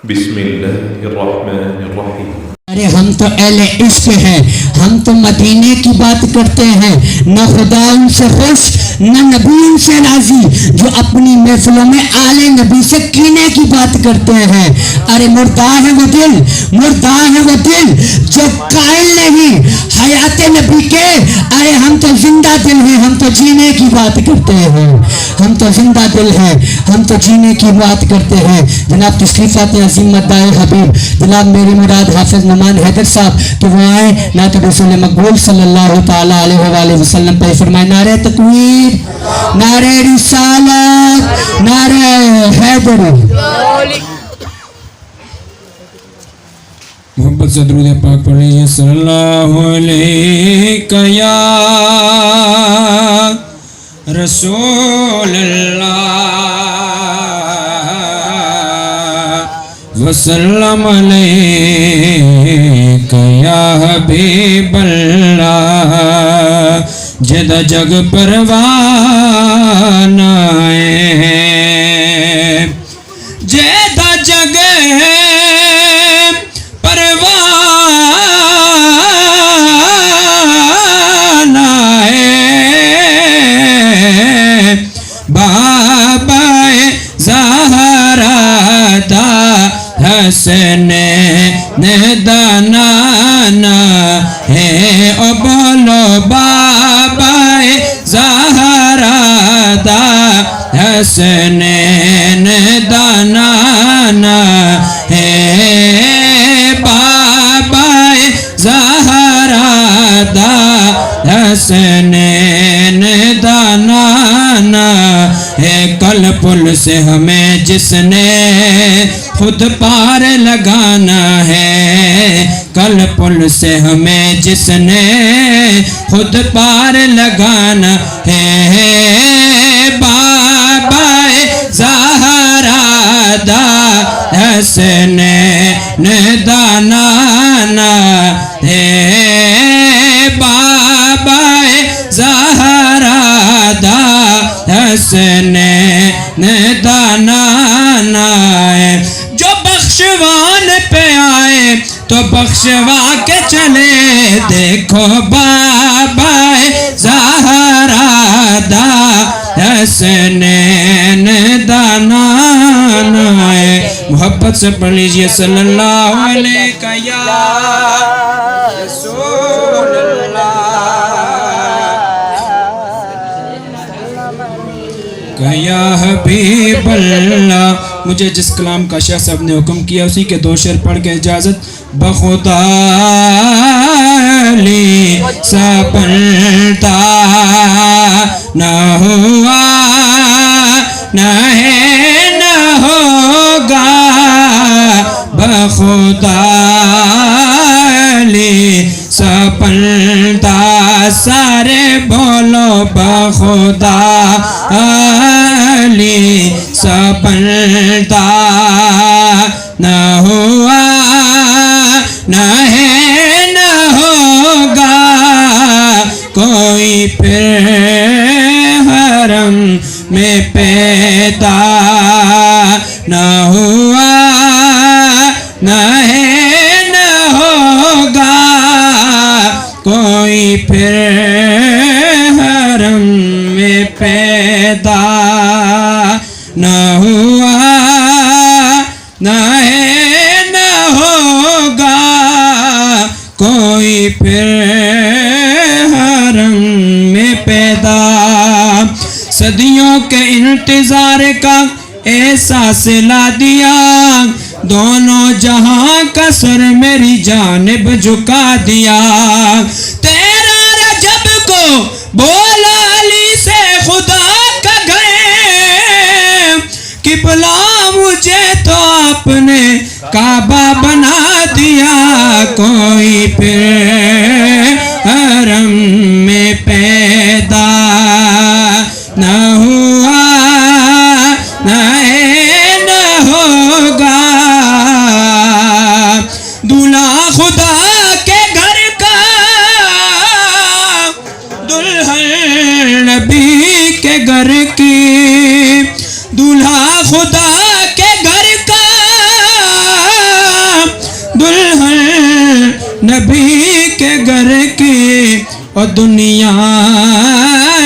بسم اللہ الرحمن الرحیم۔ ارے ہم تو اہل عشق ہیں، ہم تو مدینے کی بات کرتے ہیں، نہ خدا ان سے خوش نہ نبی ان سے راضی، جو اپنی محفلوں میں آل نبی سے کینے کی بات کرتے ہیں۔ ارے مردہ ہے وہ دل، مردہ ہے وہ دل جو قائل نہیں حیات نبی کے، ارے ہم تو زندہ دل ہیں، ہم تو جینے کی بات کرتے ہیں، ہم تو زندہ دل ہیں، ہم تو جینے کی بات کرتے ہیں۔ جناب تشریف آتے عظیم مداح حبیب جناب میری مراد حافظ نعمان حیدر صاحب، تو وہ آئیں نعت رسول مقبول صلی اللہ تعالی علیہ وآلہ وسلم پہ فرمائے نعرہ تکبیر، نعرہ رسالت، نعرہ حیدری۔ محبت سے درود پاک پڑھ لیجیے۔ صلی اللہ علیہ یا رسول اللہ وسلم علیہ یا حبیب اللہ، جدہ جگ پروان آئے، جدہ جگ پروان آئے، بابا زہرا دا حسنین دانانا ہے، او بولو بابا زہرا دا حسنین دانانا ہے، بابا زہرا دا حسنین دانانا ہے۔ کل پل سے ہمیں جس نے خود پار لگانا ہے، کل پل سے ہمیں جس نے خود پار لگانا ہے، بابا زہرا دا حسنین دانانا ہے، بابا زہرا دا حسنین دانانا ہے۔ جو بخشوان پہ آئے تو بخشوا کے چلے، دیکھو بابا زہرا دا حسنین دانانا ہے۔ محبت سے پڑھ لیجئے صلی اللہ علیہ یا رسول اللہ یا حبیب اللہ۔ مجھے جس کلام کا شاہ صاحب نے حکم کیا اسی کے دو شعر پڑھ کے اجازت۔ بخدا لی سپلتا نہ ہوا نہ ہے نہ ہوگا، بخدا لی سپلتا، سارے بولو بخدا لی سپلتا نہ ہوا نہ ہے نہ ہوگا، کوئی پھر حرم میں پیدا نہ ہوا نہ ہے نہ ہوگا، کوئی پھر حرم میں پیدا نہ ہوا نہ ہے نہ ہوگا، کوئی پھر حرم میں پیدا۔ صدیوں کے انتظار کا احساس لا دیا، دونوں جہاں کا سر میری جانب جھکا دیا، تیرا رجب کو بولا علی سے خدا کا گئے، قبلہ مجھے تو آپ نے کعبہ بنا دیا، کوئی پھر حرم میں پیدا نہ ہوا نہ ہے نہ ہوگا، دلہا خدا کے گھر کا دلہن نبی کے گھر کی، دلہا خدا کے گھر کا دنیا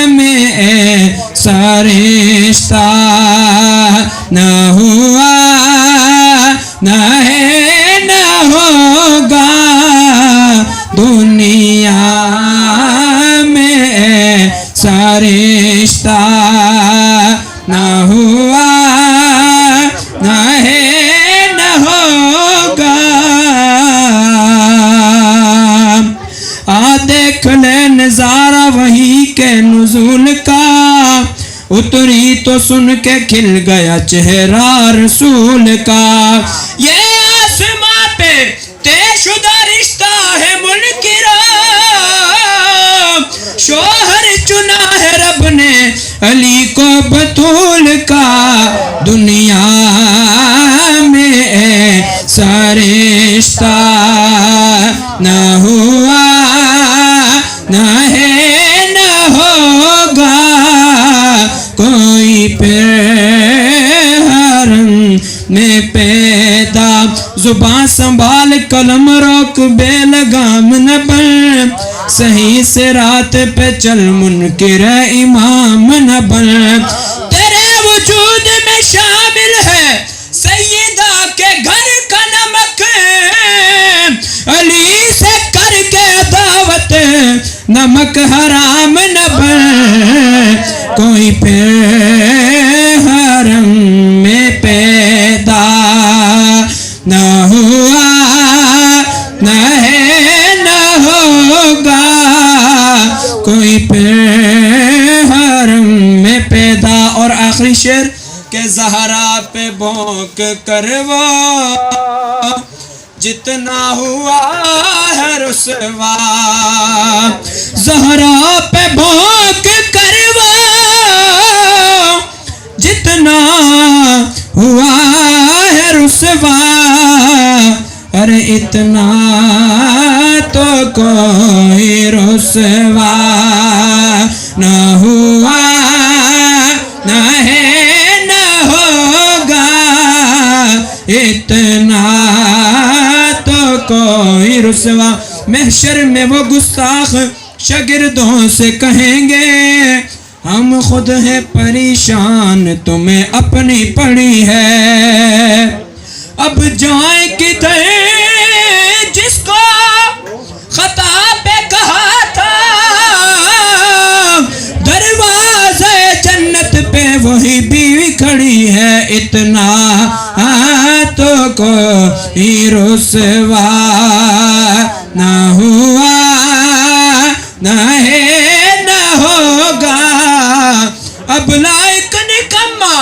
میں ایسا رشتہ نہ ہوا نہ ہے نہ ہوگا دنیا میں ایسا رشتہ نہ ہوا نہ ہے نہ ہوگا دیکھ لے نظارہ وہی کے نزول کا اتری تو سن کے کھل گیا چہرہ رسول کا یہ آسماں پہ طے شدہ رشتہ ہے منکرہ شوہر چنا ہے رب نے علی کو بطول کا دنیا میں ایسا رشتہ نہ ہوا نہ ہے نہ ہوگا کوئی پھر حرم میں پیدا زبان سنبھال قلم روک بے لگام نہ بن صحیح صراط پہ چل منکر امام نہ بن تیرے وجود میں شامل ہے سیدہ کے گھر کا نمک علی سے کر کے دعوت نمک حرام نہ بن کوئی پھر حرم میں پیدا نہ ہوا نہ ہے نہ ہوگا کوئی پھر حرم میں پیدا اور آخری شعر کہ زہرا پہ بھونک کر وہ جتنا ہوا ہے رسوا زہرا پہ بھونک کر وہ جتنا ہوا ہے رسوا ارے اتنا تو کوئی رسوا نہ ہوا نہ ہے نہ ہوگا اتنا تو کوئی رسوا محشر میں وہ گستاخ شاگردوں سے کہیں گے ہم خود ہیں پریشان تمہیں اپنی پڑی ہے اب جائیں کدھر جس کو خطا پہ کہا تھا دروازے جنت پہ وہی بیوی کھڑی ہے اتنا تو کوئی رسوا نہ ہوا نہ ہے نہ ہوگا اب لائق نکما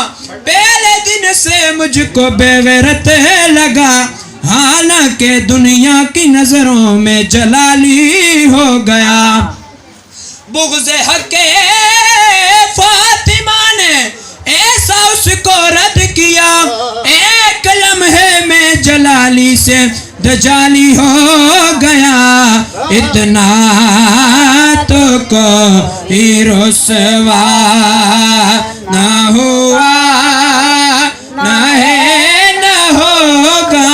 پہلے دن سے مجھ کو بے غیرت لگا حالانکہ دنیا کی نظروں میں جلالی ہو گیا بغض حق فاطمہ نے ایسا اس کو رد کیا ایک لمحے میں جلالی سے دجالی ہو گیا اتنا تو کوئی رسوا نہ ہوا نہ ہے نہ ہوگا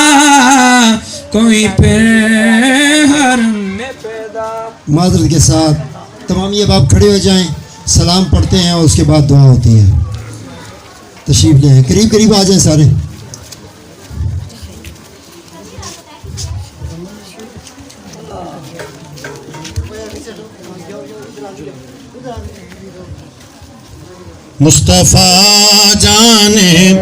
کوئی پھر حرم میں پیدا معذرت کے ساتھ تمام یہ باپ کھڑے ہو جائیں سلام پڑھتے ہیں اور اس کے بعد دعا ہوتی ہے تشریف لیں قریب قریب آ جائیں سارے مصطفیٰ جانے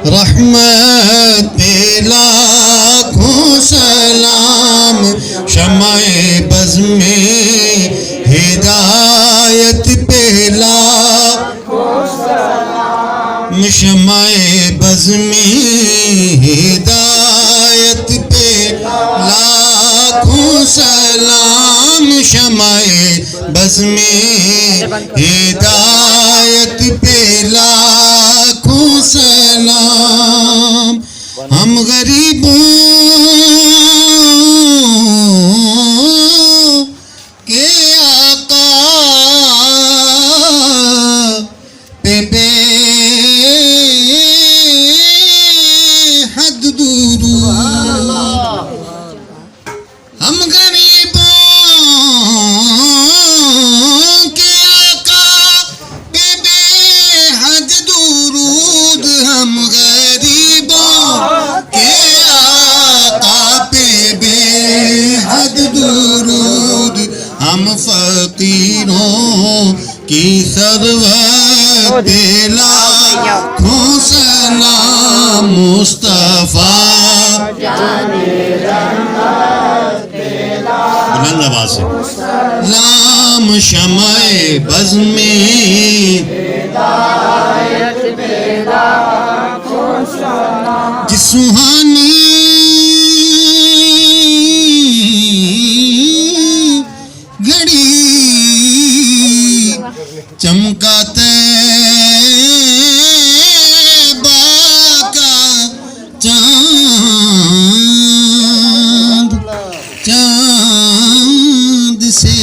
رحمت پہ لاکھوں سلام شمع بز میں ہدایت پہ لاکھوں سلام شمع بز میں ہدایت پہ لاکھوں سلام شمع بز میں ہدایت پہ لاکھوں سلام ہم غریبوں کے آقا پہ بے حد درود ہم غریبوں غریبوں کے آقا پہ بے حد درود، ہم فقیروں کی ثروت پہ لاکھوں سلام مصطفیٰ بلند آواز سے لام شمع بز میں جس سہانی گھڑی چمکا طیبہ کا چاند سے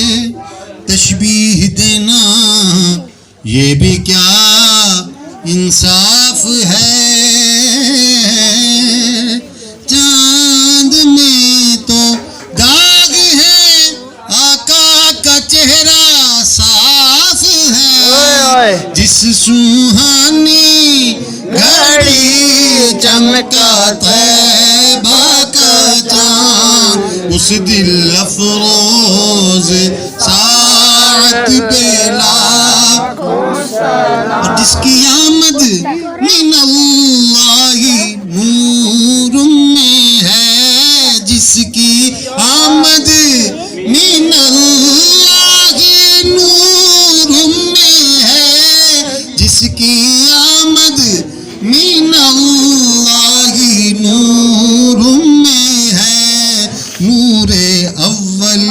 تشبیہ دینا یہ بھی کیا انصاف ہے، چاند میں تو داغ ہے، آقا کا چہرہ صاف ہے، جس سوہانی گھڑی چمکا طیبہ کا چاند، اس دل افروز ساعت پہ اور جس کی آمد من اللہ نور میں ہے، جس کی آمد من اللہ نور میں ہے، جس کی آمد من اللہ نور میں ہے، نور اول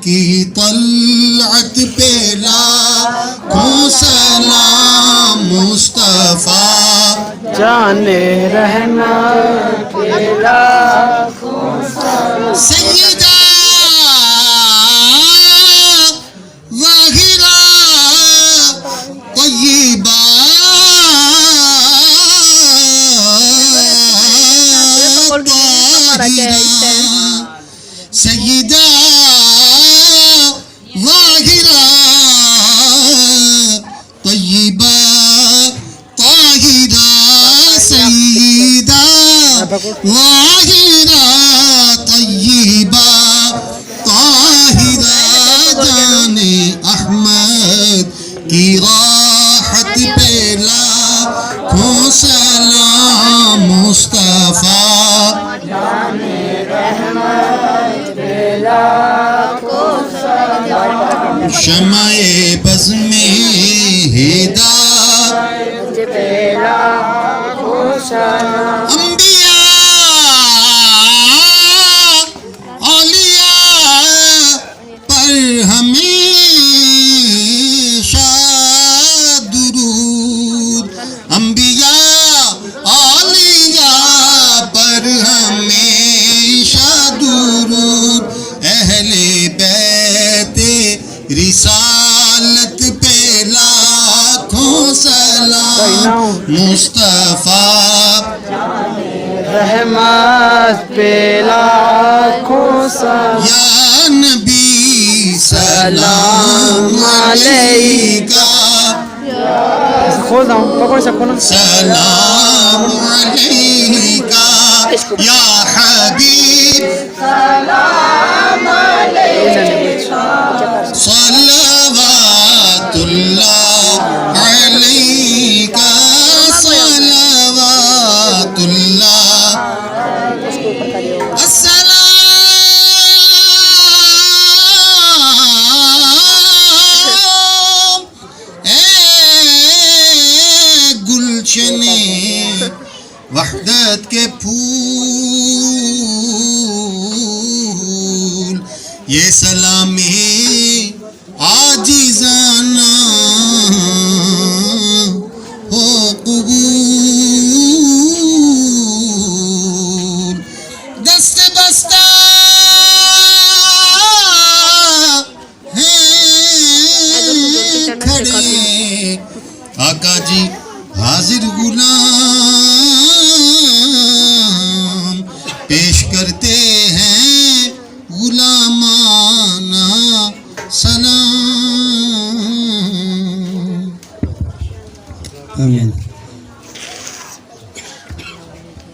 کی طلعت پہ لاکھوں سلام مصطفیٰ جانے رہنا سیدہ ظاہرہ طیبہ طاہرہ، سیدہ ظاہرہ طیبہ طاہرہ، سیدہ ظاہرہ طیبہ طاہرہ، جان احمد کی راحت پہ لاکھوں سلام مصطفیٰ شمع بز میں ہدایت انبیاء اولیاء پر ہمیشہ درود، انبیاء اولیاء پر ہمیشہ درود، اہل بیت رسالت پہ لاکھوں سلام مصطفیٰ رحمت پہ لاکھوں سلام، یا نبی سلام علیکہ، سلام علیکہ یا حبیب، صلوات اللہ علیکہ، صلوات اللہ السلام، اے گلشن وحدت کے پھول، یہ سلامی عاجزانہ ہو قبول، دست بستہ ہیں کھڑے آقا جی حاضر غلام، پیش کرتے ہیں غلامانہ سلام۔ آمین۔